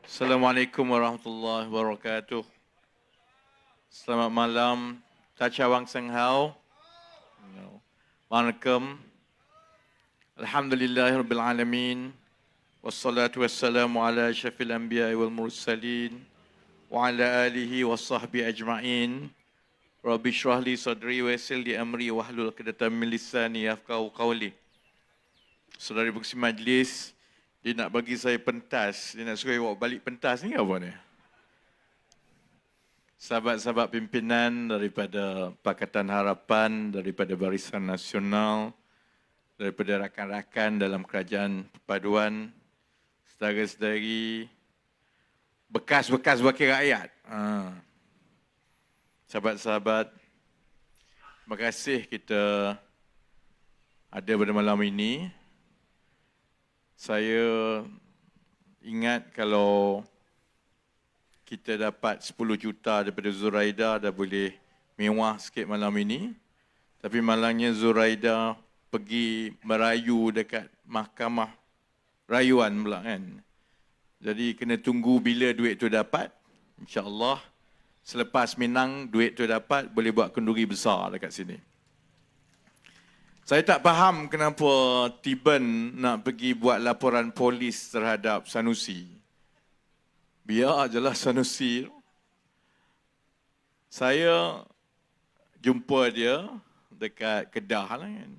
Assalamualaikum warahmatullahi wabarakatuh. Selamat malam. Tachawang Senghau. Waalaikum. Alhamdulillahirabbil alamin. Wassalatu wassalamu ala asyrafil anbiya'i wal mursalin wa ala alihi washabbihi ajma'in. Rabbi shrah li sadri wa yassir li amri wahlul 'uqdatam min lisani yafqahu qawli. Saudari berkesi majlis, dia nak bagi saya pentas. Dia nak suruh bawa balik pentas ni apa ni? Sahabat-sahabat pimpinan daripada Pakatan Harapan, daripada Barisan Nasional, daripada rakan-rakan dalam Kerajaan Perpaduan, saudara-saudari, bekas-bekas wakil rakyat. Sahabat-sahabat, terima kasih kita ada pada malam ini. Saya ingat kalau kita dapat 10 juta daripada Zuraida dah boleh mewah sikit malam ini. Tapi malangnya Zuraida pergi merayu dekat mahkamah rayuan pula kan. Jadi kena tunggu bila duit tu dapat. InsyaAllah selepas Minang duit tu dapat boleh buat kenduri besar dekat sini. Saya tak faham kenapa Tiben nak pergi buat laporan polis terhadap Sanusi. Biar ajalah Sanusi. Saya jumpa dia dekat Kedah lah kan.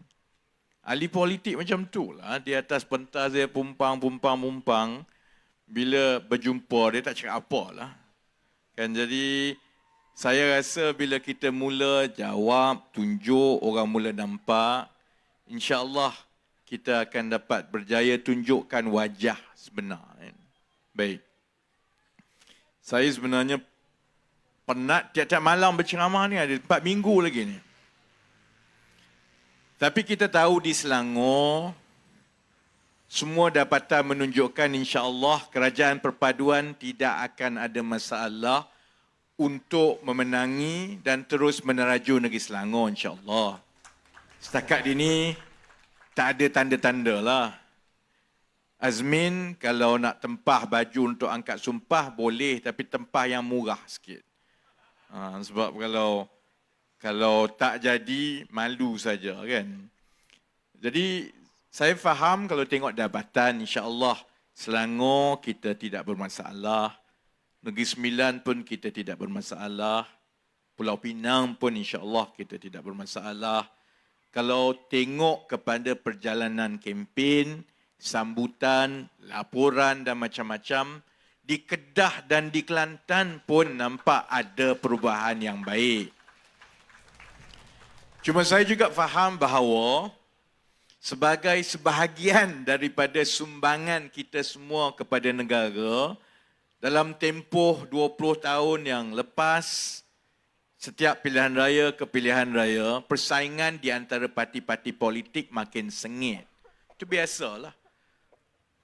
Ahli politik macam tu lah. Di atas pentas dia pumpang. Bila berjumpa dia tak cakap apa lah. Kan jadi saya rasa bila kita mula jawab, tunjuk, orang mula nampak, InsyaAllah kita akan dapat berjaya tunjukkan wajah sebenar. Baik. Saya sebenarnya penat tiap-tiap malam berceramah ni, ada 4 minggu lagi ni. Tapi kita tahu di Selangor, semua dapatan menunjukkan insyaAllah Kerajaan Perpaduan tidak akan ada masalah untuk memenangi dan terus meneraju negeri Selangor insyaAllah. Setakat ini tak ada tanda-tanda lah. Azmin kalau nak tempah baju untuk angkat sumpah boleh, tapi tempah yang murah sikit. Sebab kalau tak jadi malu saja kan. Jadi saya faham kalau tengok dapatan insya-Allah Selangor kita tidak bermasalah. Negeri Sembilan pun kita tidak bermasalah. Pulau Pinang pun insya-Allah kita tidak bermasalah. Kalau tengok kepada perjalanan kempen, sambutan, laporan dan macam-macam, di Kedah dan di Kelantan pun nampak ada perubahan yang baik. Cuma saya juga faham bahawa sebagai sebahagian daripada sumbangan kita semua kepada negara, dalam tempoh 20 tahun yang lepas, setiap pilihan raya ke pilihan raya, persaingan di antara parti-parti politik makin sengit. Itu biasalah.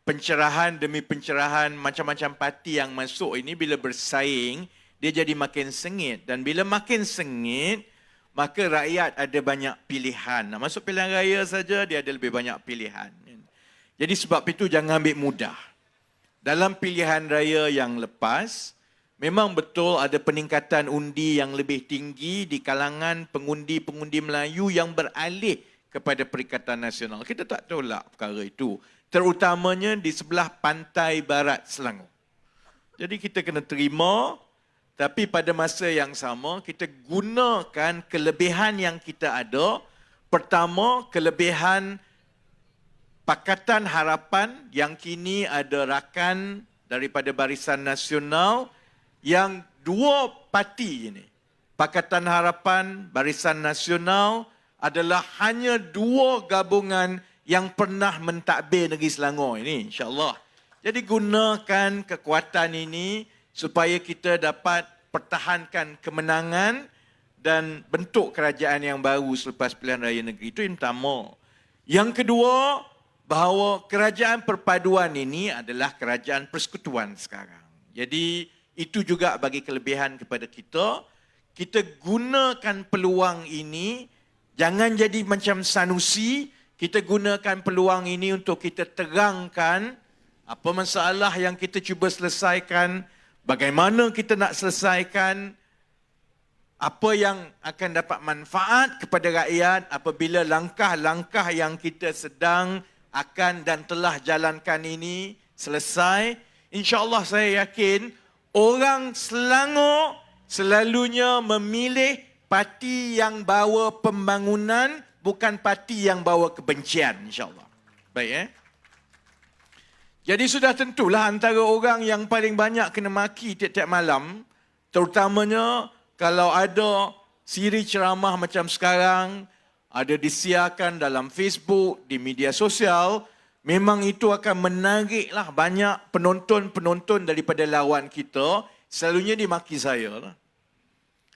Pencerahan demi pencerahan, macam-macam parti yang masuk ini bila bersaing, dia jadi makin sengit. Dan bila makin sengit, maka rakyat ada banyak pilihan. Nak masuk pilihan raya saja, dia ada lebih banyak pilihan. Jadi sebab itu jangan ambil mudah. Dalam pilihan raya yang lepas, memang betul ada peningkatan undi yang lebih tinggi di kalangan pengundi-pengundi Melayu yang beralih kepada Perikatan Nasional. Kita tak tolak perkara itu. Terutamanya di sebelah pantai barat Selangor. Jadi kita kena terima, tapi pada masa yang sama kita gunakan kelebihan yang kita ada. Pertama, kelebihan Pakatan Harapan yang kini ada rakan daripada Barisan Nasional, yang dua parti ini, Pakatan Harapan, Barisan Nasional adalah hanya dua gabungan yang pernah mentadbir negeri Selangor ini, insyaAllah. Jadi gunakan kekuatan ini supaya kita dapat pertahankan kemenangan dan bentuk kerajaan yang baru selepas pilihan raya negeri. Itu yang pertama. Yang kedua, bahawa Kerajaan Perpaduan ini adalah kerajaan persekutuan sekarang. Jadi itu juga bagi kelebihan kepada kita. Kita gunakan peluang ini, jangan jadi macam Sanusi. Kita gunakan peluang ini untuk kita terangkan Apa masalah yang kita cuba selesaikan, bagaimana kita nak selesaikan, apa yang akan dapat manfaat kepada rakyat apabila langkah-langkah yang kita sedang akan dan telah jalankan ini selesai. InsyaAllah saya yakin orang Selangor selalunya memilih parti yang bawa pembangunan, bukan parti yang bawa kebencian, insyaAllah. Baik, Jadi sudah tentulah antara orang yang paling banyak kena maki tiap-tiap malam, terutamanya kalau ada siri ceramah macam sekarang, ada disiarkan dalam Facebook, di media sosial, memang itu akan menariklah banyak penonton-penonton daripada lawan kita, selalunya dimaki saya lah.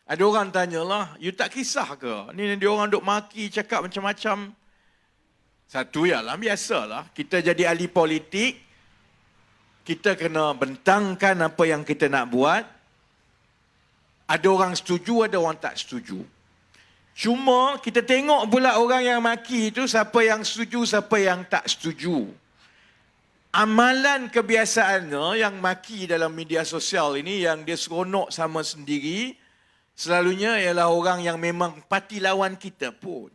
Ada orang tanyalah, you tak kisah ke? Ni dia orang duk maki, cakap macam-macam. Satu ialah biasalah, kita jadi ahli politik, kita kena bentangkan apa yang kita nak buat. Ada orang setuju, ada orang tak setuju. Cuma kita tengok pula orang yang maki itu, siapa yang setuju, siapa yang tak setuju. Amalan kebiasaannya yang maki dalam media sosial ini, yang dia seronok sama sendiri, selalunya ialah orang yang memang parti lawan kita pun.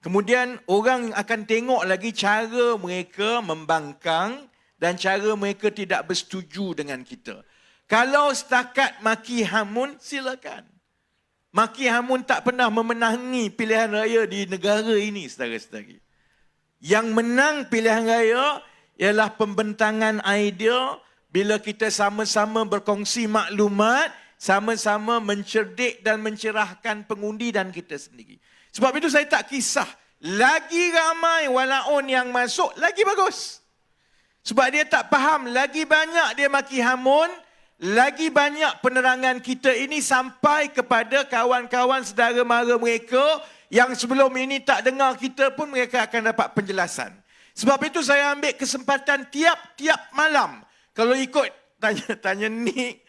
Kemudian orang akan tengok lagi cara mereka membangkang dan cara mereka tidak bersetuju dengan kita. Kalau setakat maki hamun, silakan. Maki hamun tak pernah memenangi pilihan raya di negara ini, saudara-saudari. Yang menang pilihan raya ialah pembentangan idea bila kita sama-sama berkongsi maklumat, sama-sama mencerdik dan mencerahkan pengundi dan kita sendiri. Sebab itu saya tak kisah. Lagi ramai walaun yang masuk, lagi bagus. Sebab dia tak faham, lagi banyak dia maki hamun, lagi banyak penerangan kita ini sampai kepada kawan-kawan saudara mara mereka yang sebelum ini tak dengar kita pun mereka akan dapat penjelasan. Sebab itu saya ambil kesempatan tiap-tiap malam. Kalau ikut, tanya Nick,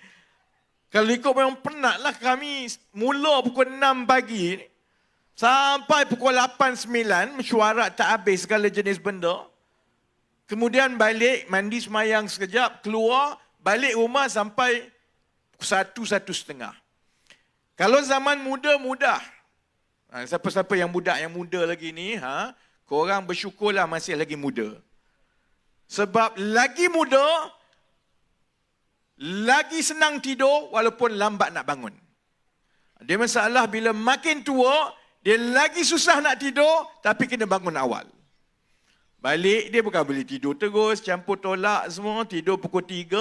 kalau ikut memang penatlah kami mula pukul 6 pagi sampai pukul 8-9 mesyuarat tak habis segala jenis benda. Kemudian balik, mandi semayang sekejap, keluar, balik rumah sampai 1-1:30. Kalau zaman muda, mudah. Siapa-siapa yang budak yang muda lagi ni, korang bersyukurlah masih lagi muda. Sebab lagi muda, lagi senang tidur walaupun lambat nak bangun. Dia masalah bila makin tua, dia lagi susah nak tidur tapi kena bangun awal. Balik dia bukan boleh tidur terus, campur tolak semua, tidur pukul 3,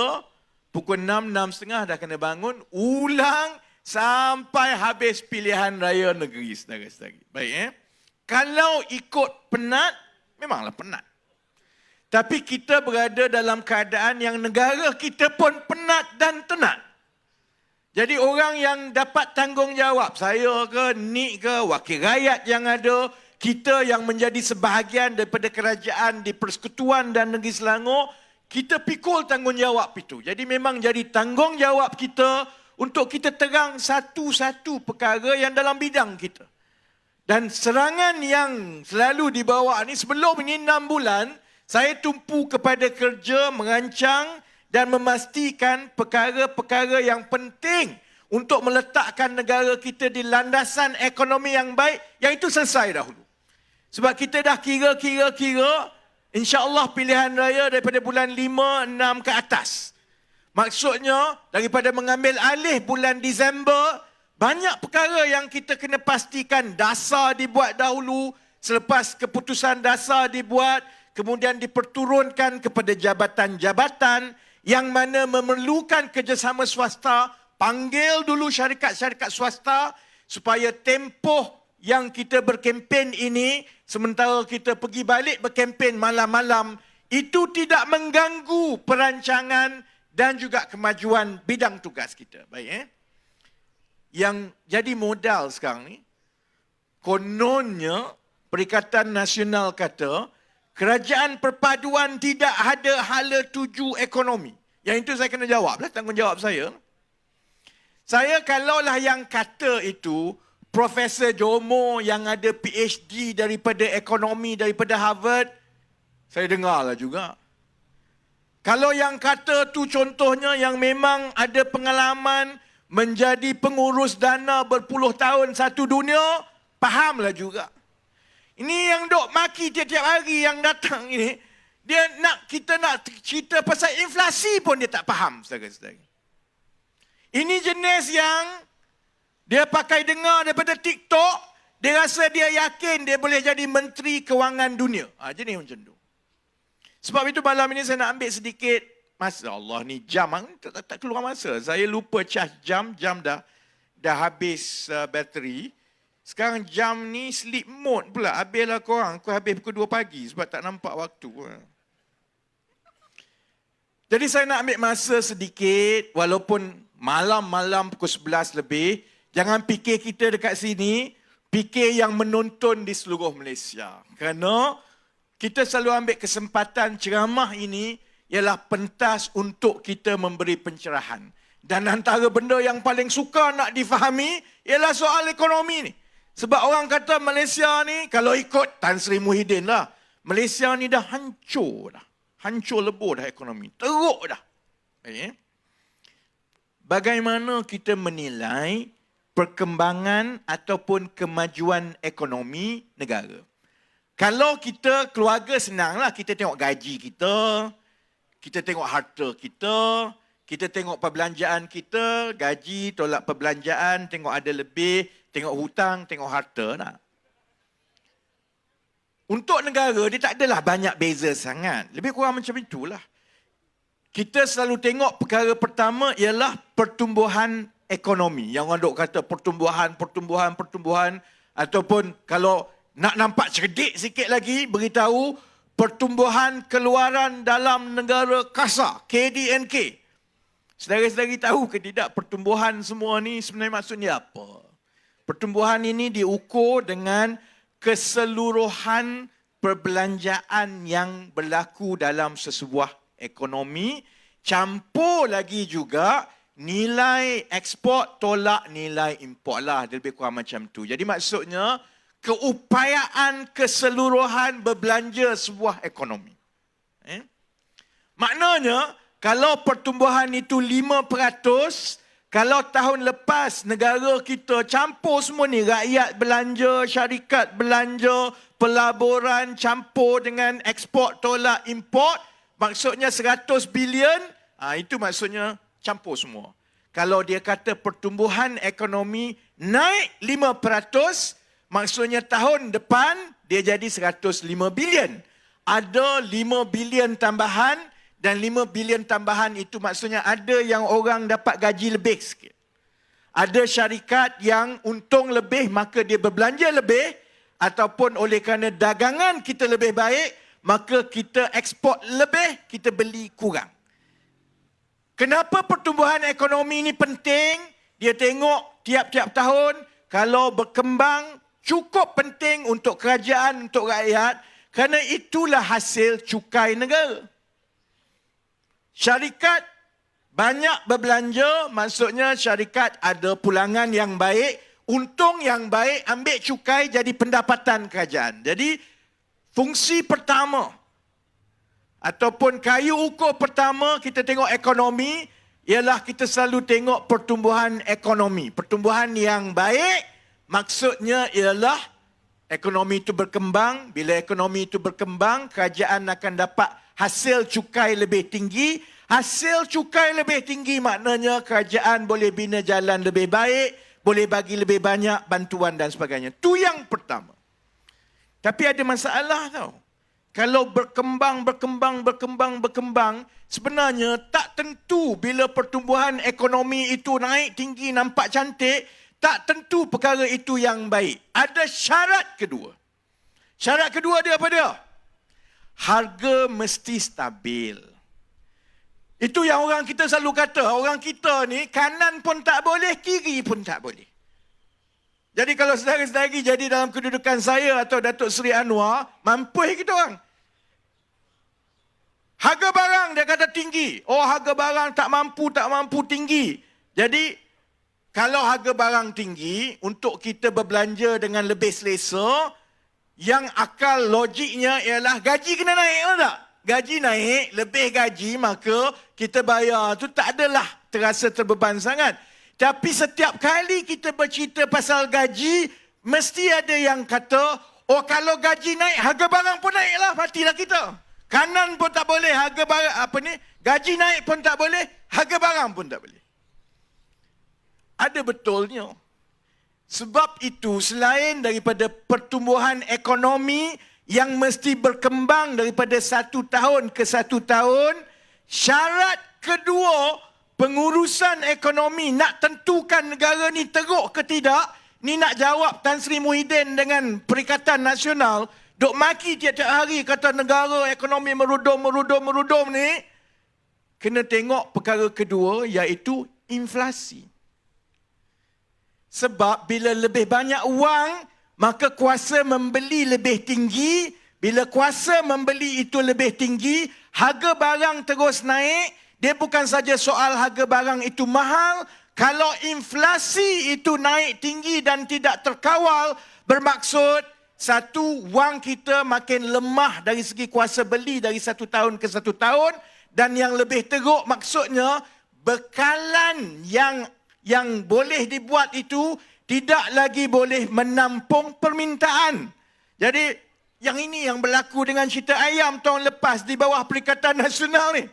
pukul 6, 6:30 dah kena bangun, ulang sampai habis pilihan raya negeri, saudara-saudari. Baik, Kalau ikut penat, memanglah penat. Tapi kita berada dalam keadaan yang negara kita pun penat dan tenat. Jadi orang yang dapat tanggungjawab, saya ke, Nik ke, wakil rakyat yang ada, kita yang menjadi sebahagian daripada kerajaan di Persekutuan dan Negeri Selangor, kita pikul tanggungjawab itu. Jadi memang jadi tanggungjawab kita untuk kita terang satu-satu perkara yang dalam bidang kita. Dan serangan yang selalu dibawa ni, sebelum ini 6 bulan, saya tumpu kepada kerja merancang dan memastikan perkara-perkara yang penting untuk meletakkan negara kita di landasan ekonomi yang baik, yang itu selesai dahulu. Sebab kita dah kira, insya-Allah pilihan raya daripada bulan 5, 6 ke atas. Maksudnya, daripada mengambil alih bulan Disember, banyak perkara yang kita kena pastikan dasar dibuat dahulu, selepas keputusan dasar dibuat, kemudian diperturunkan kepada jabatan-jabatan yang mana memerlukan kerjasama swasta, panggil dulu syarikat-syarikat swasta supaya tempoh yang kita berkempen ini, sementara kita pergi balik berkempen malam-malam, itu tidak mengganggu perancangan dan juga kemajuan bidang tugas kita. Baik, Yang jadi modal sekarang ni, kononnya Perikatan Nasional kata, kerajaan perpaduan tidak ada hala tuju ekonomi. Yang itu saya kena jawab lah, tanggungjawab saya. Saya kalaulah yang kata itu, Profesor Jomo yang ada PhD daripada ekonomi, daripada Harvard, saya dengarlah juga. Kalau yang kata tu contohnya yang memang ada pengalaman menjadi pengurus dana berpuluh tahun satu dunia, fahamlah juga. Ini yang dok maki tiap-tiap hari yang datang ini, kita nak cerita pasal inflasi pun dia tak faham, saudara-saudara. Ini jenis yang dia pakai dengar daripada TikTok, dia rasa dia yakin dia boleh jadi Menteri Kewangan Dunia. Jenis macam tu. Sebab itu malam ini saya nak ambil sedikit masa. Allah ni jam, tak keluar masa. Saya lupa charge jam dah habis bateri. Sekarang jam ni sleep mode pula. Habislah korang. Aku habis pukul 2 pagi sebab tak nampak waktu. Jadi saya nak ambil masa sedikit, walaupun malam-malam pukul 11 lebih, jangan fikir kita dekat sini, fikir yang menonton di seluruh Malaysia. Kerana kita selalu ambil kesempatan ceramah ini ialah pentas untuk kita memberi pencerahan. Dan antara benda yang paling suka nak difahami ialah soal ekonomi ni. Sebab orang kata Malaysia ni, kalau ikut Tan Sri Muhyiddin lah, Malaysia ni dah hancur dah. Hancur lebur dah ekonomi. Teruk dah. Bagaimana kita menilai perkembangan ataupun kemajuan ekonomi negara? Kalau kita keluarga senanglah, kita tengok gaji kita tengok harta kita tengok perbelanjaan kita, gaji, tolak perbelanjaan, tengok ada lebih, tengok hutang, tengok harta lah. Untuk negara, dia tak adalah banyak beza sangat. Lebih kurang macam itulah. Kita selalu tengok perkara pertama ialah pertumbuhan ekonomi. Yang orang duk kata pertumbuhan. Ataupun kalau nak nampak cerdik sikit lagi, beritahu pertumbuhan keluaran dalam negara kasar, KDNK. Saudara-saudari tahu ke tidak pertumbuhan semua ni sebenarnya maksudnya apa? Pertumbuhan ini diukur dengan keseluruhan perbelanjaan yang berlaku dalam sesebuah ekonomi, campur lagi juga nilai ekspor tolak nilai import lah. Dia lebih kurang macam tu. Jadi maksudnya, keupayaan keseluruhan berbelanja sebuah ekonomi. Maknanya, kalau pertumbuhan itu 5%, kalau tahun lepas negara kita campur semua ni, rakyat belanja, syarikat belanja, pelaburan campur dengan ekspor tolak import, maksudnya 100 bilion, itu maksudnya campur semua. Kalau dia kata pertumbuhan ekonomi naik 5%, maksudnya tahun depan dia jadi 105 bilion. Ada 5 bilion tambahan dan 5 bilion tambahan itu maksudnya ada yang orang dapat gaji lebih sikit. Ada syarikat yang untung lebih maka dia berbelanja lebih, ataupun oleh kerana dagangan kita lebih baik maka kita ekspor lebih, kita beli kurang. Kenapa pertumbuhan ekonomi ini penting? Dia tengok tiap-tiap tahun kalau berkembang cukup penting untuk kerajaan, untuk rakyat, kerana itulah hasil cukai negara. Syarikat banyak berbelanja, maksudnya syarikat ada pulangan yang baik, untung yang baik, ambil cukai jadi pendapatan kerajaan. Jadi, fungsi pertama ataupun kayu ukur pertama kita tengok ekonomi ialah kita selalu tengok pertumbuhan ekonomi. Pertumbuhan yang baik maksudnya ialah ekonomi itu berkembang. Bila ekonomi itu berkembang, kerajaan akan dapat hasil cukai lebih tinggi. Hasil cukai lebih tinggi maknanya kerajaan boleh bina jalan lebih baik, boleh bagi lebih banyak bantuan dan sebagainya. Itu yang pertama. Tapi ada masalah tau. Kalau berkembang, sebenarnya tak tentu bila pertumbuhan ekonomi itu naik tinggi, nampak cantik, tak tentu perkara itu yang baik. Ada syarat kedua. Syarat kedua dia apa dia? Harga mesti stabil. Itu yang orang kita selalu kata. Orang kita ni kanan pun tak boleh, kiri pun tak boleh. Jadi kalau saudara-saudari jadi dalam kedudukan saya atau Datuk Seri Anwar, mampu kita orang. Harga barang dia kata tinggi. Oh, harga barang tak mampu tinggi. Jadi kalau harga barang tinggi, untuk kita berbelanja dengan lebih selesa, yang akal logiknya ialah gaji kena naik lah tak? gaji naik, lebih gaji, maka kita bayar tu tak adalah terasa terbeban sangat. Tapi setiap kali kita bercerita pasal gaji, mesti ada yang kata, oh kalau gaji naik, harga barang pun naiklah, matilah kita. Kanan pun tak boleh, harga barang, gaji naik pun tak boleh, harga barang pun tak boleh. Ada betulnya. Sebab itu, selain daripada pertumbuhan ekonomi yang mesti berkembang daripada satu tahun ke satu tahun, syarat kedua, pengurusan ekonomi nak tentukan negara ni teruk ke tidak, ni nak jawab Tan Sri Muhyiddin dengan Perikatan Nasional, duk maki tiap-tiap hari kata negara ekonomi merudum ni, kena tengok perkara kedua, iaitu inflasi. Sebab bila lebih banyak wang, maka kuasa membeli lebih tinggi. Bila kuasa membeli itu lebih tinggi, harga barang terus naik. Dia bukan saja soal harga barang itu mahal. Kalau inflasi itu naik tinggi dan tidak terkawal, bermaksud satu, wang kita makin lemah dari segi kuasa beli dari satu tahun ke satu tahun. Dan yang lebih teruk maksudnya, bekalan yang boleh dibuat itu tidak lagi boleh menampung permintaan. Jadi, yang ini yang berlaku dengan cerita ayam tahun lepas di bawah Perikatan Nasional ni.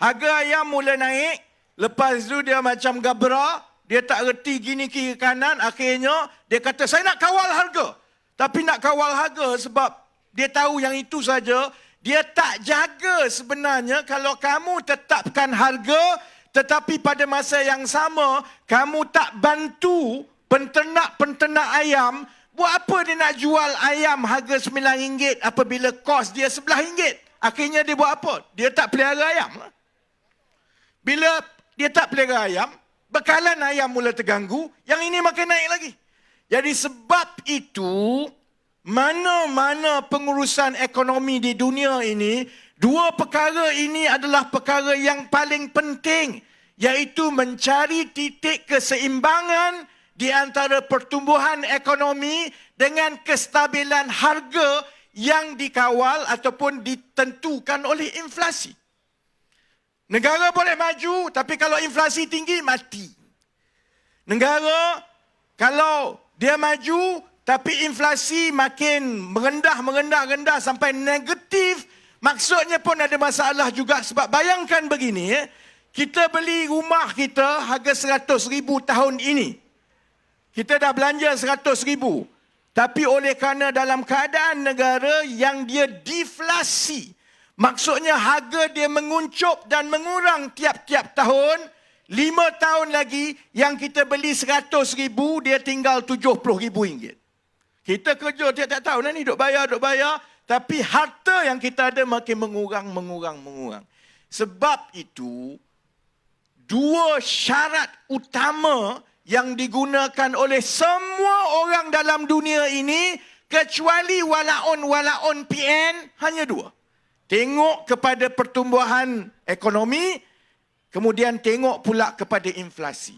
Harga ayam mula naik, lepas tu dia macam gabra, dia tak reti gini kiri kanan, akhirnya dia kata, saya nak kawal harga. Tapi nak kawal harga sebab dia tahu yang itu saja, dia tak jaga sebenarnya kalau kamu tetapkan harga, tetapi pada masa yang sama, kamu tak bantu penternak-penternak ayam. Buat apa dia nak jual ayam harga RM9 apabila kos dia RM11? Akhirnya dia buat apa? Dia tak pelihara ayam. Bila dia tak pelihara ayam, bekalan ayam mula terganggu, yang ini makin naik lagi. Jadi sebab itu, mana-mana pengurusan ekonomi di dunia ini, dua perkara ini adalah perkara yang paling penting, iaitu mencari titik keseimbangan di antara pertumbuhan ekonomi dengan kestabilan harga yang dikawal ataupun ditentukan oleh inflasi. Negara boleh maju, tapi kalau inflasi tinggi, mati. Negara, kalau dia maju, tapi inflasi makin merendah sampai negatif, maksudnya pun ada masalah juga. Sebab bayangkan begini, kita beli rumah kita harga RM100,000 tahun ini. Kita dah belanja RM100,000. Tapi oleh kerana dalam keadaan negara yang dia deflasi, maksudnya harga dia menguncup dan mengurang tiap-tiap tahun, 5 tahun lagi yang kita beli RM100,000, dia tinggal RM70,000. Kita kerja tiap-tiap tahun ni, duk bayar. Tapi harta yang kita ada makin mengurang. Sebab itu, dua syarat utama yang digunakan oleh semua orang dalam dunia ini, kecuali walaun PN, hanya dua. Tengok kepada pertumbuhan ekonomi, kemudian tengok pula kepada inflasi.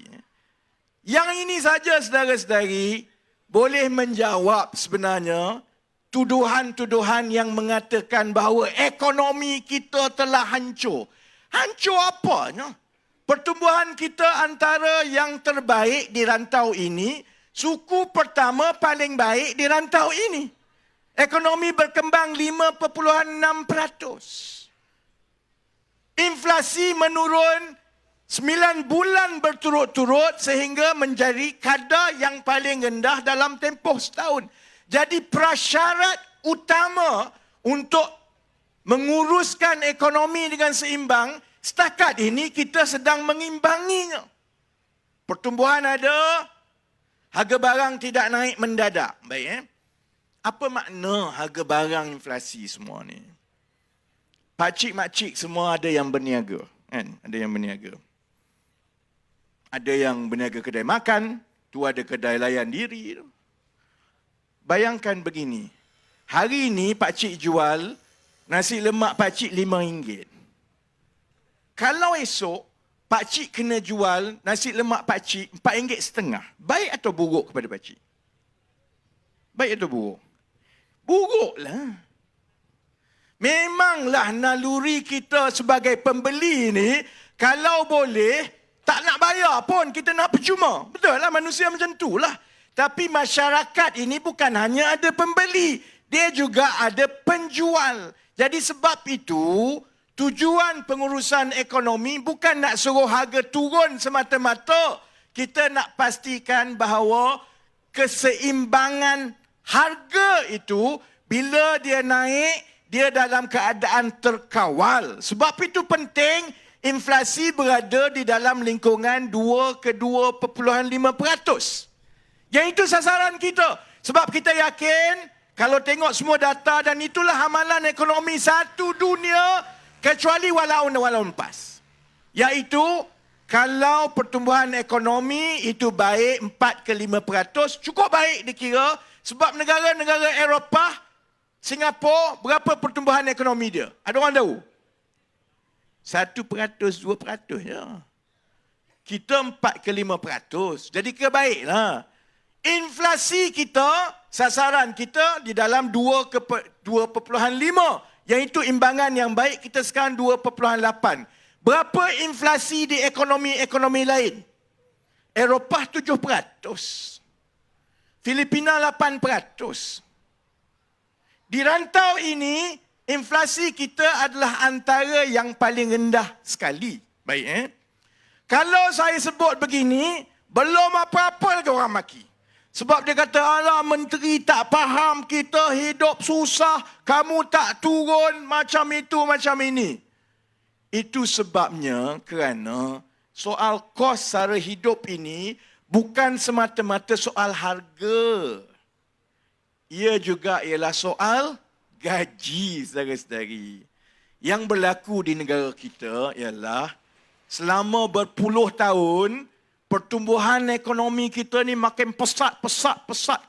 Yang ini saja, saudara-saudari, boleh menjawab sebenarnya tuduhan-tuduhan yang mengatakan bahawa ekonomi kita telah hancur. Hancur apanya? Pertumbuhan kita antara yang terbaik di rantau ini, suku pertama paling baik di rantau ini. Ekonomi berkembang 5.6%. Inflasi menurun 9 bulan berturut-turut sehingga menjadi kadar yang paling rendah dalam tempoh setahun. Jadi prasyarat utama untuk menguruskan ekonomi dengan seimbang, setakat ini kita sedang mengimbanginya. Pertumbuhan ada, harga barang tidak naik mendadak. Baik, Apa makna harga barang inflasi semua ni? Pakcik-makcik semua ada yang berniaga. Kan? Ada yang berniaga. Ada yang berniaga kedai makan, tu ada kedai layan diri. Bayangkan begini, hari ini pakcik jual nasi lemak pakcik RM5. Kalau esok, pakcik kena jual nasi lemak pakcik RM4.50. Baik atau buruk kepada pakcik? Baik atau buruk? Buruklah. Memanglah naluri kita sebagai pembeli ni, kalau boleh, tak nak bayar pun, kita nak percuma. Betul lah, manusia macam tu lah. Tapi masyarakat ini bukan hanya ada pembeli, dia juga ada penjual. Jadi sebab itu, tujuan pengurusan ekonomi bukan nak suruh harga turun semata-mata. Kita nak pastikan bahawa keseimbangan harga itu, bila dia naik, dia dalam keadaan terkawal. Sebab itu penting inflasi berada di dalam lingkungan 2 ke 2.5%. Yang itu sasaran kita. Sebab kita yakin kalau tengok semua data, dan itulah amalan ekonomi satu dunia kecuali walaupun PAS. Iaitu kalau pertumbuhan ekonomi itu baik 4 ke 5%, cukup baik dikira. Sebab negara-negara Eropah, Singapura, berapa pertumbuhan ekonomi dia? Ada orang tahu? 1%, 2% je. Kita 4 ke 5%. Jadi kebaiklah. Inflasi kita, sasaran kita di dalam 2.5. Iaitu imbangan yang baik, kita sekarang 2.8. Berapa inflasi di ekonomi-ekonomi lain? Eropah 7%. Filipina 8%. Di rantau ini, inflasi kita adalah antara yang paling rendah sekali. Baik, Kalau saya sebut begini, belum apa-apa lagi orang maki. Sebab dia kata, alah menteri tak faham kita hidup susah, kamu tak turun macam itu, macam ini. Itu sebabnya kerana soal kos sara hidup ini bukan semata-mata soal harga. Ia juga ialah soal gaji, saudara-saudari. Yang berlaku di negara kita ialah selama berpuluh tahun, pertumbuhan ekonomi kita ni makin pesat.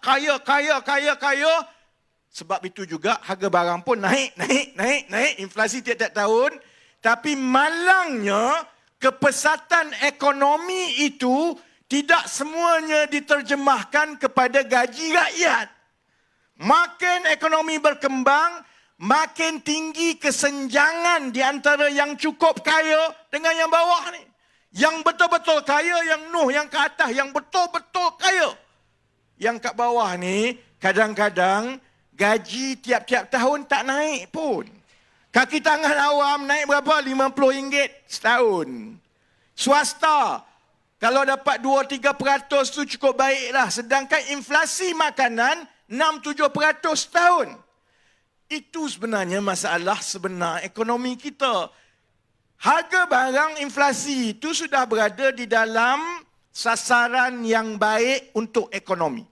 Kaya. Sebab itu juga harga barang pun naik. Inflasi tiap-tiap tahun. Tapi malangnya, kepesatan ekonomi itu tidak semuanya diterjemahkan kepada gaji rakyat. Makin ekonomi berkembang, makin tinggi kesenjangan di antara yang cukup kaya dengan yang bawah ni. Yang betul-betul kaya, yang yang ke atas, yang betul-betul kaya. Yang kat bawah ni, kadang-kadang gaji tiap-tiap tahun tak naik pun. Kaki tangan awam naik berapa? RM50 setahun. Swasta, kalau dapat 2-3% tu cukup baiklah. Sedangkan inflasi makanan 6-7% setahun. Itu sebenarnya masalah sebenar ekonomi kita. Harga barang inflasi itu sudah berada di dalam sasaran yang baik untuk ekonomi.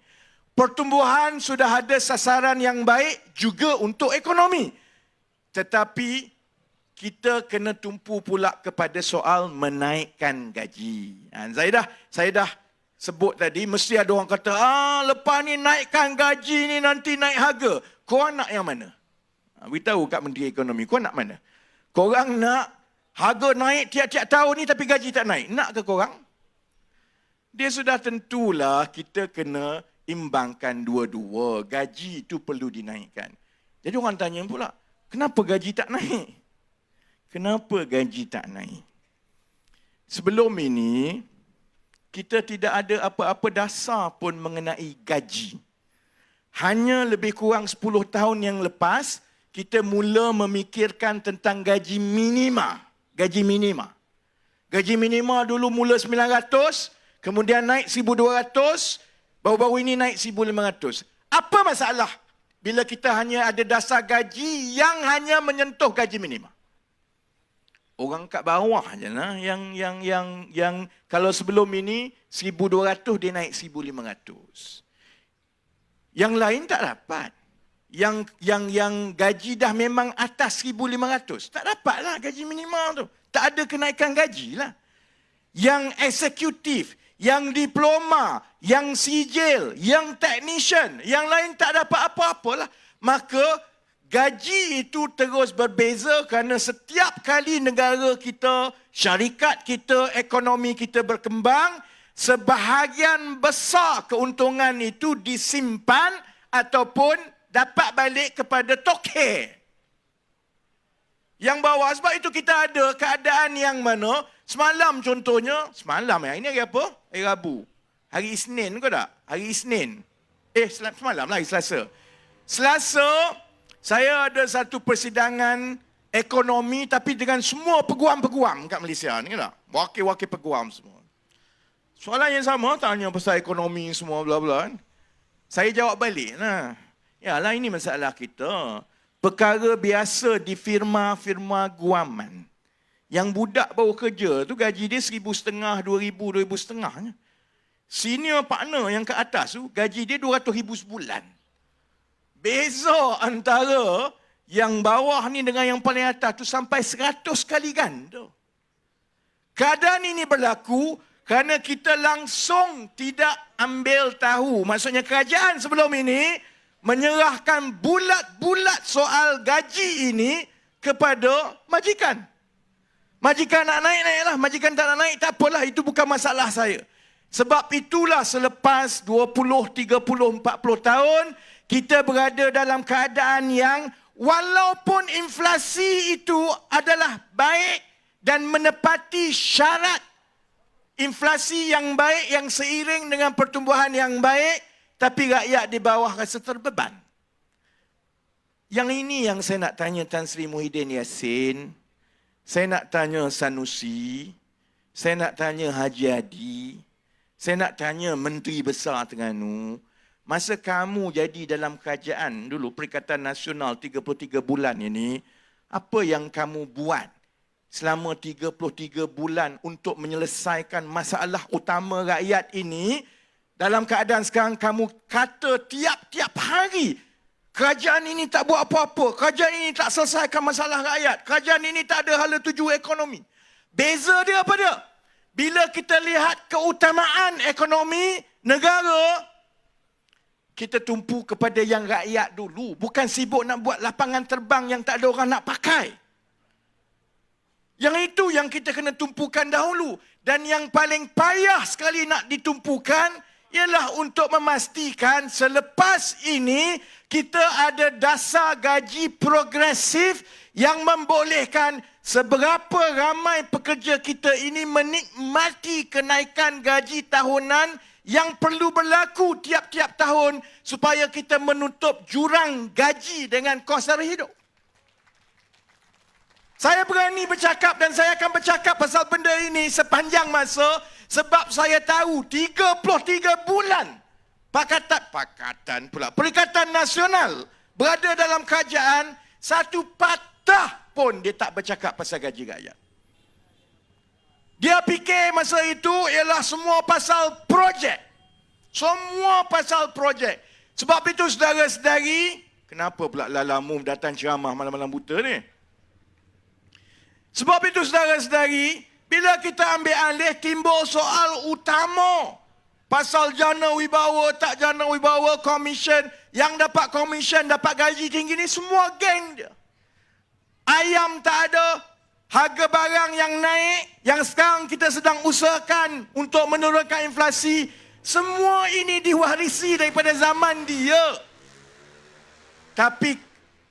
Pertumbuhan sudah ada sasaran yang baik juga untuk ekonomi. Tetapi kita kena tumpu pula kepada soal menaikkan gaji. Saya dah sebut tadi, mesti ada orang kata, lepas ni naikkan gaji ni nanti naik harga. Korang nak yang mana? Beritahu kat Menteri Ekonomi, korang nak mana? Korang nak harga naik tiap-tiap tahun ni tapi gaji tak naik? Nak ke korang? Dia sudah tentulah kita kena imbangkan dua-dua. Gaji itu perlu dinaikkan. Jadi orang tanya pula, kenapa gaji tak naik? Kenapa gaji tak naik? Sebelum ini, kita tidak ada apa-apa dasar pun mengenai gaji. Hanya lebih kurang 10 tahun yang lepas, kita mula memikirkan tentang gaji minima. Gaji minima. Gaji minima dulu mula 900, kemudian naik 1,200, baru-baru ini naik 1,500. Apa masalah bila kita hanya ada dasar gaji yang hanya menyentuh gaji minima? Orang kat bawah je lah yang kalau sebelum ini 1,200 dia naik 1,500. Yang lain tak dapat. Yang gaji dah memang atas 1,500. Tak dapatlah gaji minima tu. Tak ada kenaikan gaji lah. Yang eksekutif, yang diploma, yang sijil, yang technician, yang lain tak dapat apa-apalah. Maka gaji itu terus berbeza kerana setiap kali negara kita, syarikat kita, ekonomi kita berkembang, sebahagian besar keuntungan itu disimpan ataupun dapat balik kepada tokeh. Yang bawah. Sebab itu kita ada keadaan yang mana, semalam contohnya, semalam ya, ini hari apa? Hari Rabu. Hari Isnin ke tak? Hari Isnin. Semalam lah, hari Selasa. Selasa, saya ada satu persidangan ekonomi tapi dengan semua peguam-peguam kat Malaysia ni tak? Wakil-wakil peguam semua. Soalan yang sama, tanya pasal ekonomi semua bla-bla kan. Saya jawab balik lah. Yalah, ini masalah kita. Perkara biasa di firma-firma guaman. Yang budak baru kerja tu gaji dia 1,500, 2,000, 2,500. Senior partner yang ke atas tu gaji dia 200,000 sebulan. Beza antara yang bawah ni dengan yang paling atas tu sampai 100 kali ganda. Keadaan ini berlaku kerana kita langsung tidak ambil tahu. Maksudnya kerajaan sebelum ini menyerahkan bulat-bulat soal gaji ini kepada majikan. Majikan nak naik lah. Majikan tak nak naik, tak apalah. Itu bukan masalah saya. Sebab itulah selepas 20, 30, 40 tahun, kita berada dalam keadaan yang walaupun inflasi itu adalah baik dan menepati syarat inflasi yang baik yang seiring dengan pertumbuhan yang baik, tapi rakyat di bawah rasa terbeban. Yang ini yang saya nak tanya Tan Sri Muhyiddin Yassin, saya nak tanya Sanusi, saya nak tanya Haji Adi, saya nak tanya Menteri Besar Terengganu. Masa kamu jadi dalam kerajaan dulu, Perikatan Nasional 33 bulan ini, apa yang kamu buat selama 33 bulan untuk menyelesaikan masalah utama rakyat ini? Dalam keadaan sekarang kamu kata tiap-tiap hari, kerajaan ini tak buat apa-apa, kerajaan ini tak selesaikan masalah rakyat, kerajaan ini tak ada hala tuju ekonomi. Beza dia apa dia? Bila kita lihat keutamaan ekonomi negara, kita tumpu kepada yang rakyat dulu. Bukan sibuk nak buat lapangan terbang yang tak ada orang nak pakai. Yang itu yang kita kena tumpukan dahulu. Dan yang paling payah sekali nak ditumpukan ialah untuk memastikan selepas ini kita ada dasar gaji progresif yang membolehkan seberapa ramai pekerja kita ini menikmati kenaikan gaji tahunan yang perlu berlaku tiap-tiap tahun supaya kita menutup jurang gaji dengan kos sara hidup. Saya berani bercakap dan saya akan bercakap pasal benda ini sepanjang masa sebab saya tahu 33 bulan Perikatan Nasional berada dalam kerajaan, satu patah pun dia tak bercakap pasal gaji rakyat. Dia fikir masa itu ialah semua pasal projek. Semua pasal projek. Sebab itu saudara-saudari, kenapa pula Lalamu datang ceramah malam-malam buta ni? Sebab itu saudara-saudari, bila kita ambil alih timbul soal utama. Pasal jana wibawa, tak jana wibawa, komisen. Yang dapat komisen, dapat gaji tinggi ni semua geng dia. Ayam tak ada, harga barang yang naik, yang sekarang kita sedang usahakan untuk menurunkan inflasi. Semua ini diwarisi daripada zaman dia. Tapi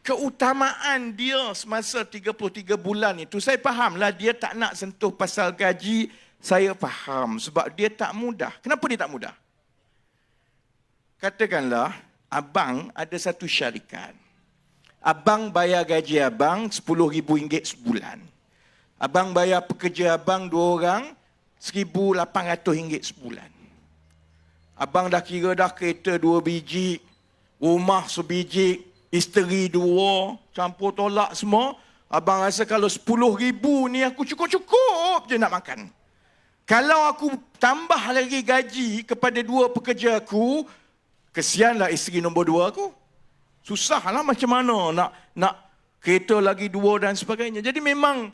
keutamaan dia semasa 33 bulan itu, saya fahamlah dia tak nak sentuh pasal gaji, saya faham. Sebab dia tak mudah. Kenapa dia tak mudah? Katakanlah, abang ada satu syarikat. Abang bayar gaji abang RM10,000 sebulan. Abang bayar pekerja abang 2 orang RM1,800 sebulan. Abang dah kira dah kereta 2 biji, rumah sebiji, isteri 2, campur tolak semua. Abang rasa kalau RM10,000 ni aku cukup-cukup je nak makan. Kalau aku tambah lagi gaji kepada 2 pekerja aku, kesianlah isteri nombor 2 aku. Susahlah macam mana nak kereta lagi 2 dan sebagainya. Jadi memang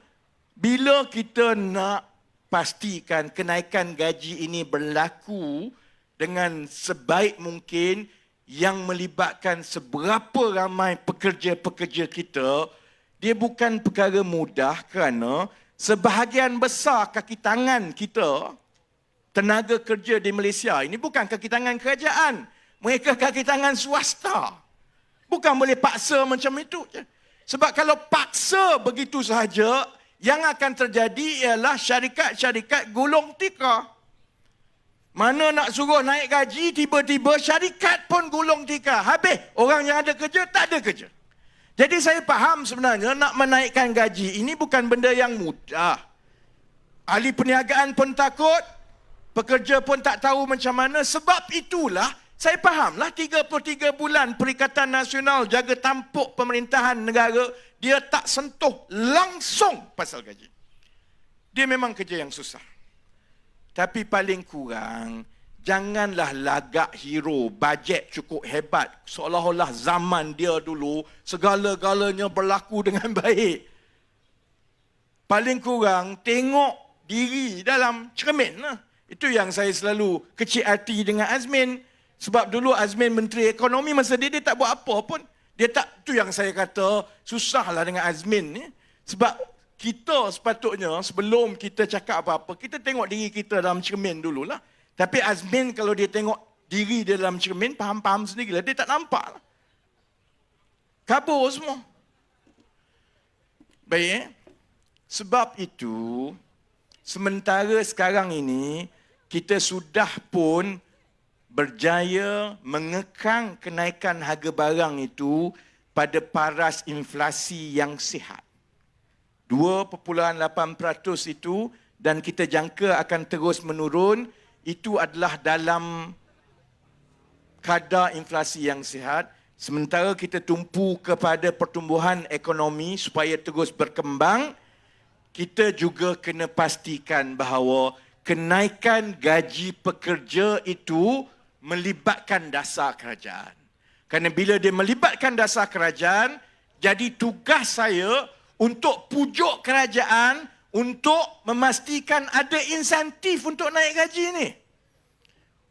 bila kita nak pastikan kenaikan gaji ini berlaku dengan sebaik mungkin yang melibatkan seberapa ramai pekerja-pekerja kita, dia bukan perkara mudah kerana sebahagian besar kaki tangan kita, tenaga kerja di Malaysia ini bukan kaki tangan kerajaan. Mereka kaki tangan swasta. Bukan boleh paksa macam itu je. Sebab kalau paksa begitu sahaja, yang akan terjadi ialah syarikat-syarikat gulung tikar. Mana nak suruh naik gaji, tiba-tiba syarikat pun gulung tikar. Habis, orang yang ada kerja, tak ada kerja. Jadi saya faham sebenarnya nak menaikkan gaji ini bukan benda yang mudah. Ahli perniagaan pun takut, pekerja pun tak tahu macam mana. Sebab itulah, saya fahamlah 33 bulan Perikatan Nasional Jaga Tampuk Pemerintahan Negara, dia tak sentuh langsung pasal gaji. Dia memang kerja yang susah. Tapi paling kurang, janganlah lagak hero, bajet cukup hebat. Seolah-olah zaman dia dulu, segala-galanya berlaku dengan baik. Paling kurang, tengok diri dalam cermin. Itu yang saya selalu kecil hati dengan Azmin. Sebab dulu Azmin Menteri Ekonomi, masa dia tak buat apa pun. Dia tak, tu yang saya kata, susahlah dengan Azmin ni. Sebab kita sepatutnya, sebelum kita cakap apa-apa, kita tengok diri kita dalam cermin dululah. Tapi Azmin kalau dia tengok diri dia dalam cermin, faham-faham sendirilah. Dia tak nampak lah. Kabur semua. Baik. Sebab itu, sementara sekarang ini, kita sudah pun berjaya mengekang kenaikan harga barang itu pada paras inflasi yang sihat. 2.8% itu, dan kita jangka akan terus menurun, itu adalah dalam kadar inflasi yang sihat. Sementara kita tumpu kepada pertumbuhan ekonomi supaya terus berkembang, kita juga kena pastikan bahawa kenaikan gaji pekerja itu melibatkan dasar kerajaan. Kerana bila dia melibatkan dasar kerajaan, jadi tugas saya untuk pujuk kerajaan untuk memastikan ada insentif untuk naik gaji ni.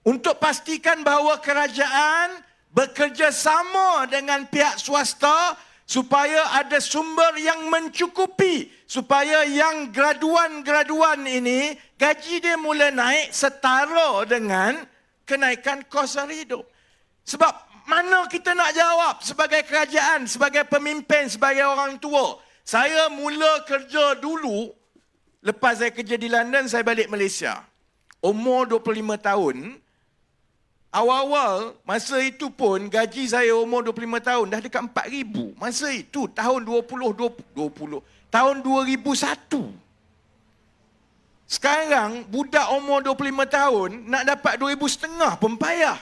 Untuk pastikan bahawa kerajaan bekerjasama dengan pihak swasta supaya ada sumber yang mencukupi, supaya yang graduan-graduan ini gaji dia mula naik setara dengan kenaikan kos hidup. Sebab mana kita nak jawab sebagai kerajaan, sebagai pemimpin, sebagai orang tua. Saya mula kerja dulu, lepas saya kerja di London, saya balik Malaysia. Umur 25 tahun, awal-awal, masa itu pun gaji saya umur 25 tahun dah dekat 4,000. Masa itu, tahun 2001. Sekarang, budak umur 25 tahun nak dapat 2,500 pun payah.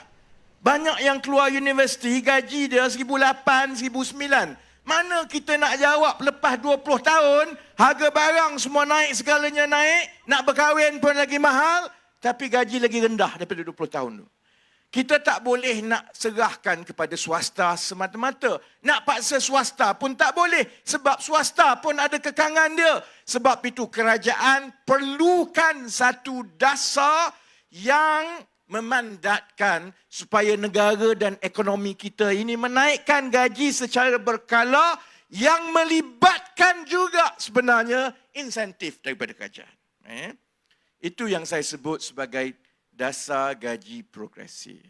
Banyak yang keluar universiti, gaji dia 1,800, 1,900. Mana kita nak jawab lepas 20 tahun, harga barang semua naik, segalanya naik, nak berkahwin pun lagi mahal, tapi gaji lagi rendah daripada 20 tahun tu. Kita tak boleh nak serahkan kepada swasta semata-mata. Nak paksa swasta pun tak boleh. Sebab swasta pun ada kekangan dia. Sebab itu kerajaan perlukan satu dasar yang memandatkan supaya negara dan ekonomi kita ini menaikkan gaji secara berkala yang melibatkan juga sebenarnya insentif daripada kerajaan. Itu yang saya sebut sebagai dasar gaji progresif.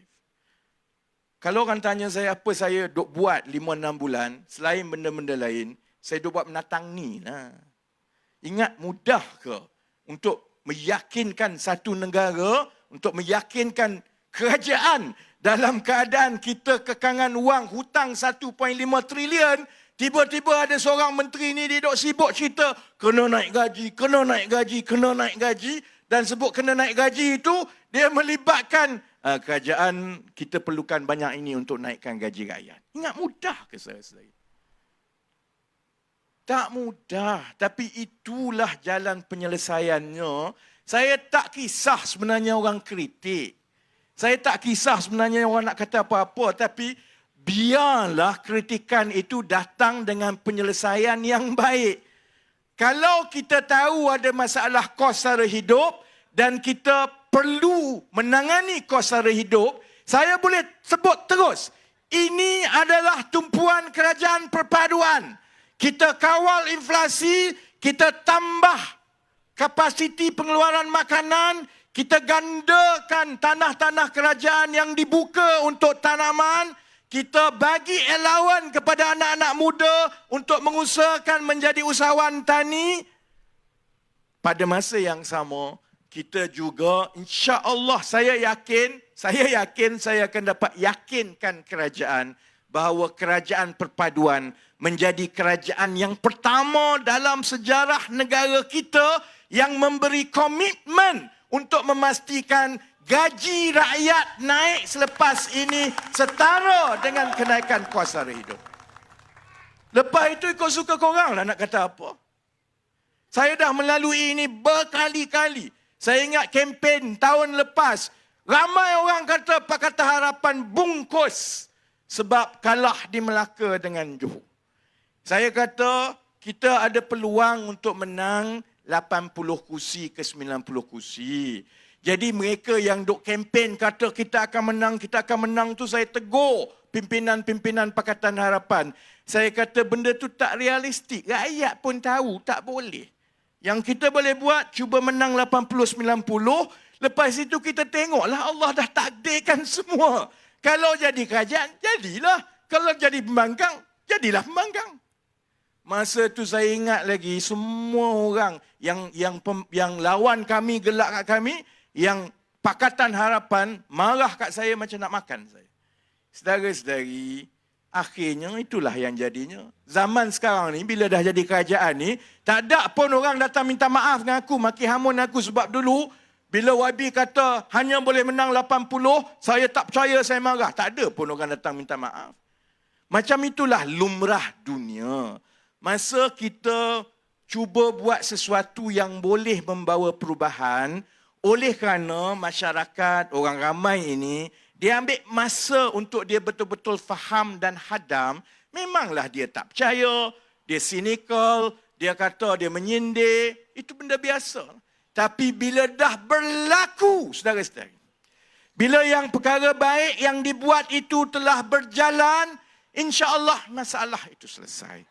Kalau orang tanya saya apa saya duk buat 5-6 bulan, selain benda-benda lain, saya duk buat menatang ni lah. Ingat mudah ke untuk meyakinkan satu negara, untuk meyakinkan kerajaan dalam keadaan kita kekangan wang hutang 1.5 trilion, tiba-tiba ada seorang menteri ni dia duk sibuk cerita, kena naik gaji, kena naik gaji, kena naik gaji, dan sebut kena naik gaji itu, dia melibatkan kerajaan, kita perlukan banyak ini untuk naikkan gaji rakyat. Ingat mudah ke saudara-saudara? Tak mudah, tapi itulah jalan penyelesaiannya. Saya tak kisah sebenarnya orang kritik. Saya tak kisah sebenarnya orang nak kata apa-apa, tapi biarlah kritikan itu datang dengan penyelesaian yang baik. Kalau kita tahu ada masalah kos sara hidup dan kita perlu menangani kos sara hidup, saya boleh sebut terus, ini adalah tumpuan kerajaan perpaduan. Kita kawal inflasi, kita tambah kapasiti pengeluaran makanan, kita gandakan tanah-tanah kerajaan yang dibuka untuk tanaman, kita bagi allowance kepada anak-anak muda untuk mengusahakan menjadi usahawan tani. Pada masa yang sama, kita juga insya-Allah saya yakin saya akan dapat yakinkan kerajaan bahawa kerajaan perpaduan menjadi kerajaan yang pertama dalam sejarah negara kita yang memberi komitmen untuk memastikan gaji rakyat naik selepas ini setara dengan kenaikan kos sara hidup. Lepas itu ikut suka korang lah nak kata apa. Saya dah melalui ini berkali-kali. Saya ingat kempen tahun lepas. Ramai orang kata Pakatan Harapan bungkus sebab kalah di Melaka dengan Johor. Saya kata kita ada peluang untuk menang 80 kursi ke 90 kursi. Jadi mereka yang duk kempen kata kita akan menang tu saya tegur pimpinan-pimpinan Pakatan Harapan. Saya kata benda tu tak realistik. Rakyat pun tahu tak boleh. Yang kita boleh buat, cuba menang 80-90. Lepas itu kita tengoklah Allah dah takdirkan semua. Kalau jadi kerajaan, jadilah. Kalau jadi pembangkang, jadilah pembangkang. Masa tu saya ingat lagi, semua orang yang lawan kami, gelak kat kami, yang Pakatan Harapan marah kat saya macam nak makan saya. Saudara-saudari, akhirnya itulah yang jadinya. Zaman sekarang ni, bila dah jadi kerajaan ni, tak ada pun orang datang minta maaf dengan aku, maki hamun aku. Sebab dulu, bila YB kata hanya boleh menang 80, saya tak percaya, saya marah. Tak ada pun orang datang minta maaf. Macam itulah lumrah dunia. Masa kita cuba buat sesuatu yang boleh membawa perubahan, oleh kerana masyarakat, orang ramai ini, dia ambil masa untuk dia betul-betul faham dan hadam. Memanglah dia tak percaya, dia cynical, dia kata dia menyindir. Itu benda biasa. Tapi bila dah berlaku, saudara-saudari, bila yang perkara baik yang dibuat itu telah berjalan, insya-Allah masalah itu selesai.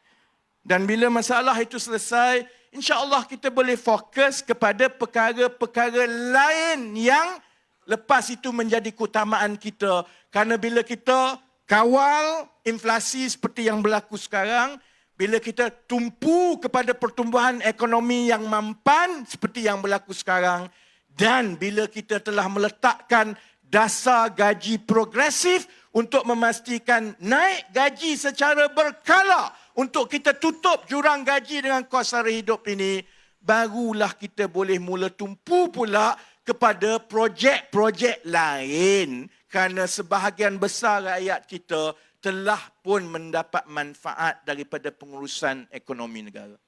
Dan bila masalah itu selesai, insya-Allah kita boleh fokus kepada perkara-perkara lain yang lepas itu menjadi keutamaan kita. Kerana bila kita kawal inflasi seperti yang berlaku sekarang, bila kita tumpu kepada pertumbuhan ekonomi yang mampan seperti yang berlaku sekarang, dan bila kita telah meletakkan dasar gaji progresif untuk memastikan naik gaji secara berkala untuk kita tutup jurang gaji dengan kos sara hidup ini, barulah kita boleh mula tumpu pula kepada projek-projek lain, kerana sebahagian besar rakyat kita telah pun mendapat manfaat daripada pengurusan ekonomi negara.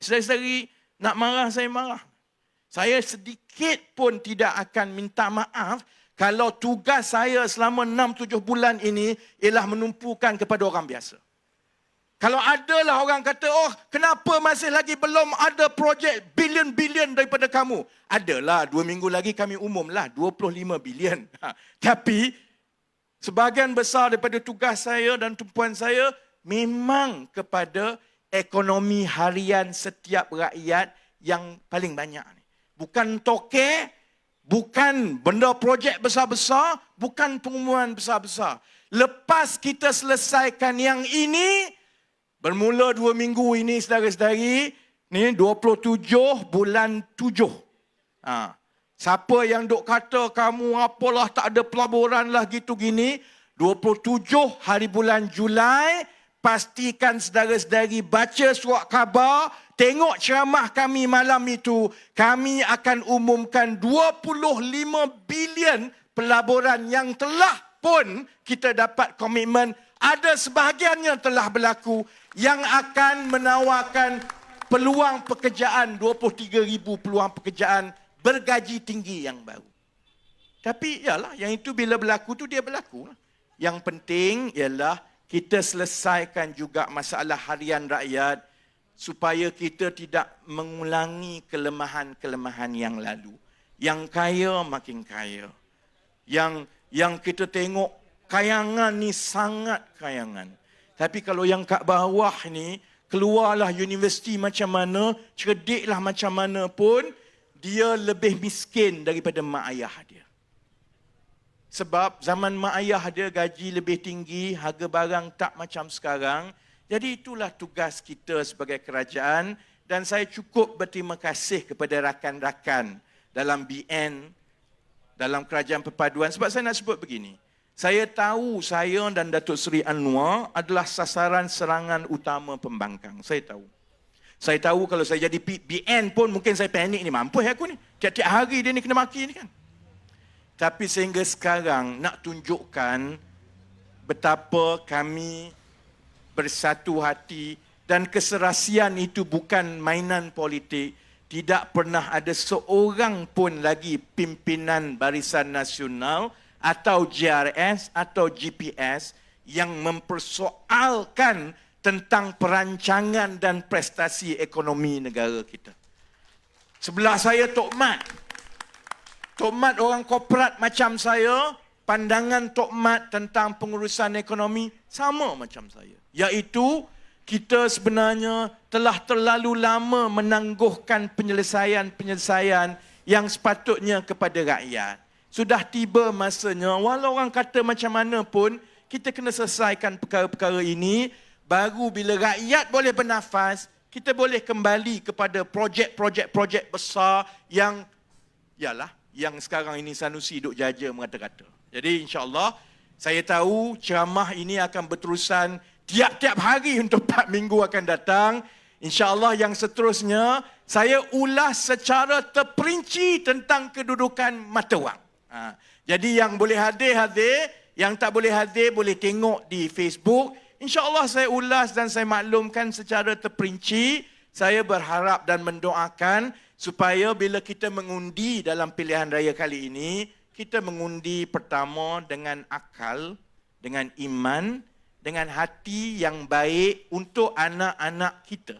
Saudara-saudari, nak marah saya marah. Saya sedikit pun tidak akan minta maaf kalau tugas saya selama 6-7 bulan ini ialah menumpukan kepada orang biasa. Kalau adalah orang kata, oh kenapa masih lagi belum ada projek bilion-bilion daripada kamu? Adalah, 2 minggu lagi kami umumlah 25 bilion. Tapi sebahagian besar daripada tugas saya dan tumpuan saya memang kepada ekonomi harian setiap rakyat yang paling banyak. Bukan toke, bukan benda projek besar-besar, bukan pengumuman besar-besar. Lepas kita selesaikan yang ini, bermula 2 minggu ini, saudara-saudari, ni 27 bulan 7. Siapa yang duk kata kamu apalah tak ada pelaburan lah gitu gini, 27 hari bulan Julai, pastikan saudara-saudari baca surat khabar, tengok ceramah kami malam itu, kami akan umumkan 25 bilion pelaburan yang telah pun kita dapat komitmen. Ada sebahagiannya telah berlaku yang akan menawarkan peluang pekerjaan, 23,000 peluang pekerjaan bergaji tinggi yang baru. Tapi yalah, yang itu bila berlaku tu dia berlaku. Yang penting ialah kita selesaikan juga masalah harian rakyat supaya kita tidak mengulangi kelemahan-kelemahan yang lalu. Yang kaya makin kaya. Yang kita tengok kayangan ni sangat kayangan. Tapi kalau yang kat bawah ni, keluarlah universiti macam mana, cerdiklah macam mana pun, dia lebih miskin daripada mak ayah dia. Sebab zaman mak ayah dia gaji lebih tinggi, harga barang tak macam sekarang. Jadi itulah tugas kita sebagai kerajaan dan saya cukup berterima kasih kepada rakan-rakan dalam BN, dalam Kerajaan Perpaduan. Sebab saya nak sebut begini, saya tahu saya dan Datuk Seri Anwar adalah sasaran serangan utama pembangkang. Saya tahu. Saya tahu kalau saya jadi BN pun mungkin saya panik ni. Mampus aku ni. Tiap-tiap hari dia ni kena maki ni kan. Tapi sehingga sekarang nak tunjukkan betapa kami bersatu hati dan keserasian itu bukan mainan politik. Tidak pernah ada seorang pun lagi pimpinan Barisan Nasional atau GRS atau GPS yang mempersoalkan tentang perancangan dan prestasi ekonomi negara kita. Sebelah saya Tok Mat. Tok Mat orang korporat macam saya, pandangan Tok Mat tentang pengurusan ekonomi sama macam saya. Iaitu kita sebenarnya telah terlalu lama menangguhkan penyelesaian-penyelesaian yang sepatutnya kepada rakyat. Sudah tiba masanya, walau orang kata macam mana pun, kita kena selesaikan perkara-perkara ini, baru bila rakyat boleh bernafas, kita boleh kembali kepada projek-projek besar yang, yang sekarang ini Sanusi duk jaja mengata-kata. Jadi insya-Allah, saya tahu ceramah ini akan berterusan tiap-tiap hari untuk 4 minggu akan datang. InsyaAllah yang seterusnya, saya ulas secara terperinci tentang kedudukan mata wang. Jadi yang boleh hadir, yang tak boleh hadir boleh tengok di Facebook. InsyaAllah saya ulas dan saya maklumkan secara terperinci. Saya berharap dan mendoakan supaya bila kita mengundi dalam pilihan raya kali ini, kita mengundi pertama dengan akal, dengan iman, dengan hati yang baik untuk anak-anak kita.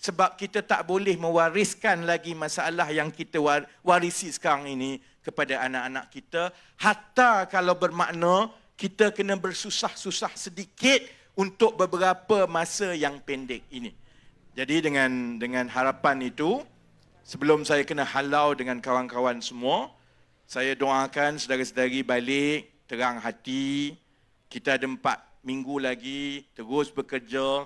Sebab kita tak boleh mewariskan lagi masalah yang kita warisi sekarang ini kepada anak-anak kita. Hatta kalau bermakna kita kena bersusah-susah sedikit untuk beberapa masa yang pendek ini. Jadi dengan harapan itu, sebelum saya kena halau dengan kawan-kawan semua, saya doakan saudara-saudari balik, terang hati. Kita ada 4 minggu lagi, terus bekerja,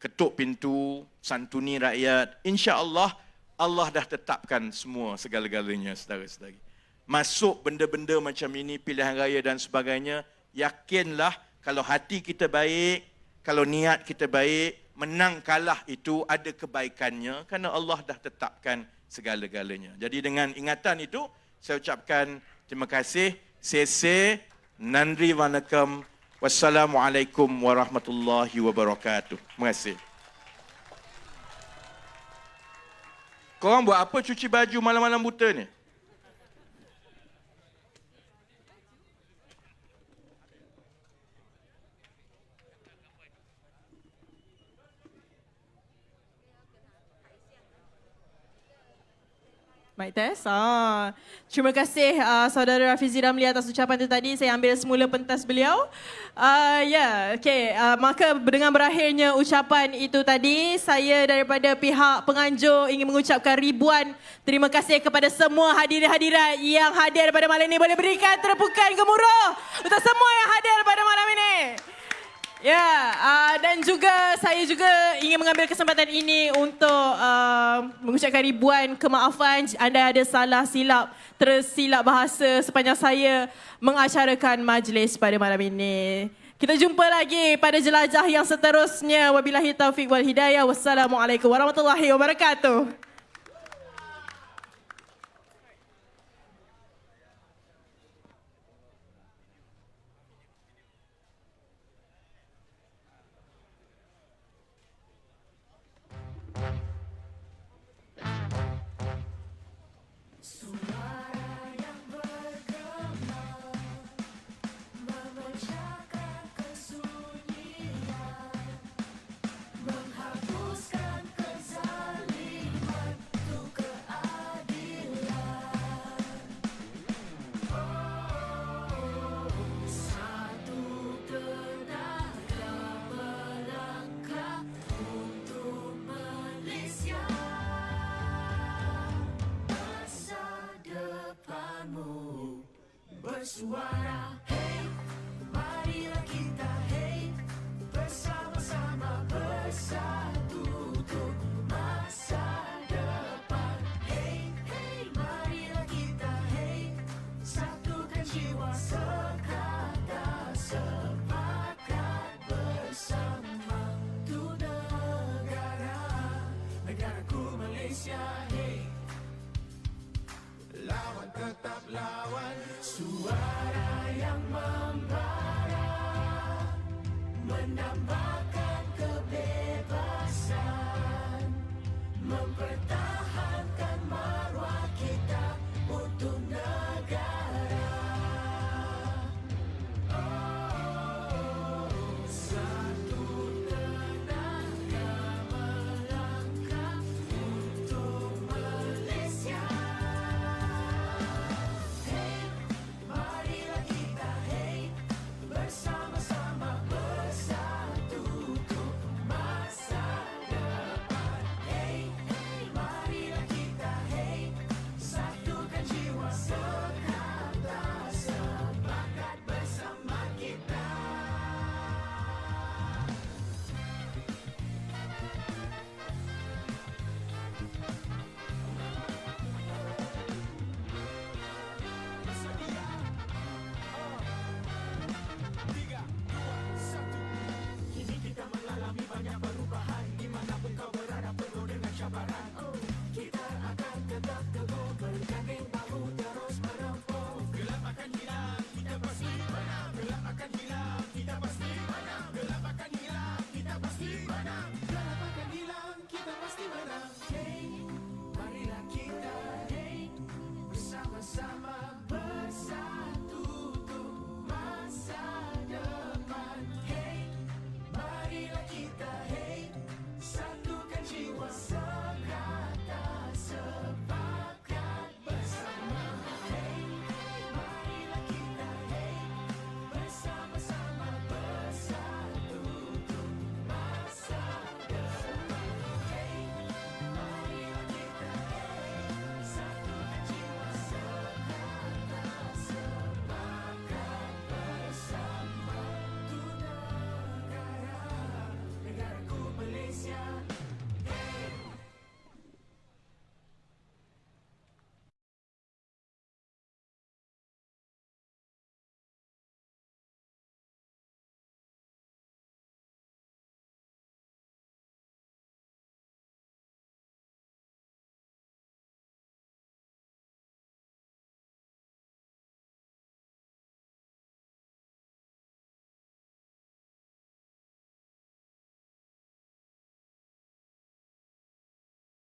ketuk pintu, santuni rakyat. InsyaAllah, Allah dah tetapkan semua segala-galanya, saudara-saudari. Masuk benda-benda macam ini, pilihan raya dan sebagainya, yakinlah kalau hati kita baik, kalau niat kita baik, menang kalah itu ada kebaikannya kerana Allah dah tetapkan segala-galanya. Jadi dengan ingatan itu, saya ucapkan terima kasih. Sese, Nandri Vanakam. Wassalamualaikum warahmatullahi wabarakatuh. Terima kasih. Korang buat apa cuci baju malam-malam buta ni? Mic test. Terima kasih saudara Rafizi Ramli atas ucapan itu tadi. Saya ambil semula pentas beliau. Maka dengan berakhirnya ucapan itu tadi, saya daripada pihak penganjur ingin mengucapkan ribuan terima kasih kepada semua hadirin-hadirat yang hadir pada malam ini. Boleh berikan tepukan gemuruh untuk semua yang hadir pada malam ini. Dan juga saya juga ingin mengambil kesempatan ini untuk mengucapkan ribuan kemaafan anda ada salah silap, tersilap bahasa sepanjang saya mengacarakan majlis pada malam ini. Kita jumpa lagi pada jelajah yang seterusnya. Wabillahi taufiq wal hidayah. Wassalamualaikum warahmatullahi wabarakatuh. bersuara. Hey, marilah kita hey, bersama-sama bersatu untuk masa depan. Hey, hey, marilah kita hey, satukan jiwa sekata sepakat bersama. Tu negaraku Malaysia. Hey, lawan tetap lawan, suara yang membara menambah